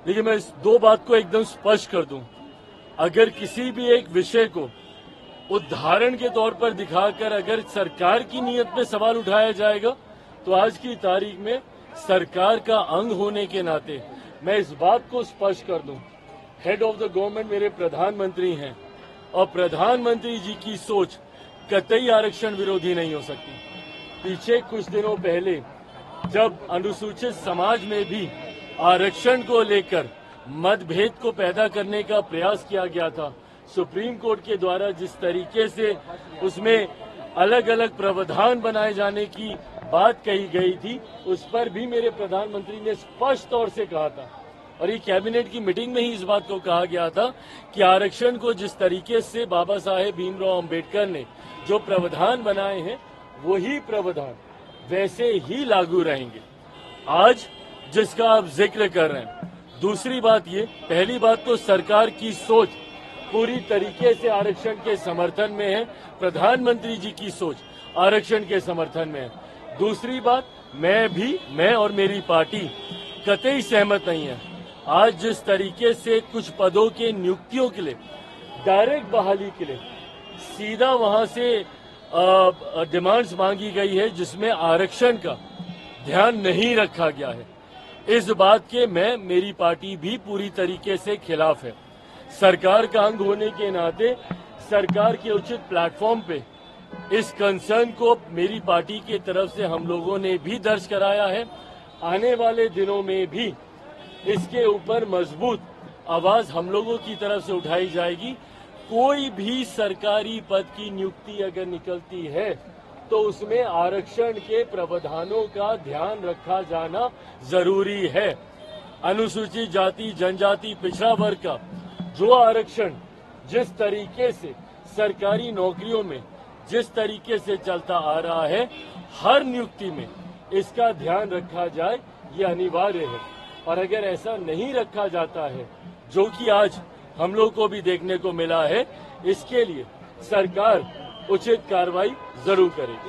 देखिए, मैं इस दो बात को एकदम स्पष्ट कर दूं। अगर किसी भी एक विषय को उदाहरण के तौर पर दिखाकर अगर सरकार की नीयत में सवाल उठाया जाएगा, तो आज की तारीख में सरकार का अंग होने के नाते मैं इस बात को स्पष्ट कर दूं, हेड ऑफ द गवर्नमेंट मेरे प्रधानमंत्री हैं और प्रधानमंत्री जी की सोच कतई आरक्षण विरोधी नहीं हो सकती। पीछे कुछ दिनों पहले जब अनुसूचित समाज में भी आरक्षण को लेकर मतभेद को पैदा करने का प्रयास किया गया था, सुप्रीम कोर्ट के द्वारा जिस तरीके से उसमें अलग अलग प्रावधान बनाए जाने की बात कही गई थी, उस पर भी मेरे प्रधानमंत्री ने स्पष्ट तौर से कहा था और ये कैबिनेट की मीटिंग में ही इस बात को कहा गया था कि आरक्षण को जिस तरीके से बाबा साहेब भीमराव अंबेडकर ने जो प्रावधान बनाए हैं, वही प्रावधान वैसे ही लागू रहेंगे। आज जिसका आप जिक्र कर रहे हैं, दूसरी बात ये, पहली बात तो सरकार की सोच पूरी तरीके से आरक्षण के समर्थन में है, प्रधानमंत्री जी की सोच आरक्षण के समर्थन में है। दूसरी बात, मैं और मेरी पार्टी कतई सहमत नहीं है। आज जिस तरीके से कुछ पदों के नियुक्तियों के लिए डायरेक्ट बहाली के लिए सीधा वहां से डिमांड्स मांगी गई है, जिसमें आरक्षण का ध्यान नहीं रखा गया है, इस बात के मेरी पार्टी भी पूरी तरीके से खिलाफ है। सरकार का अंग होने के नाते सरकार के उचित प्लेटफॉर्म पे इस कंसर्न को मेरी पार्टी की तरफ से हम लोगों ने भी दर्ज कराया है। आने वाले दिनों में भी इसके ऊपर मजबूत आवाज हम लोगों की तरफ से उठाई जाएगी। कोई भी सरकारी पद की नियुक्ति अगर निकलती है तो उसमें आरक्षण के प्रावधानों का ध्यान रखा जाना जरूरी है। अनुसूचित जाति, जनजाति, पिछड़ा वर्ग का जो आरक्षण जिस तरीके से सरकारी नौकरियों में जिस तरीके से चलता आ रहा है, हर नियुक्ति में इसका ध्यान रखा जाए, ये अनिवार्य है। और अगर ऐसा नहीं रखा जाता है, जो कि आज हम लोग को भी देखने को मिला है, इसके लिए सरकार उचित कार्रवाई जरूर करेगी।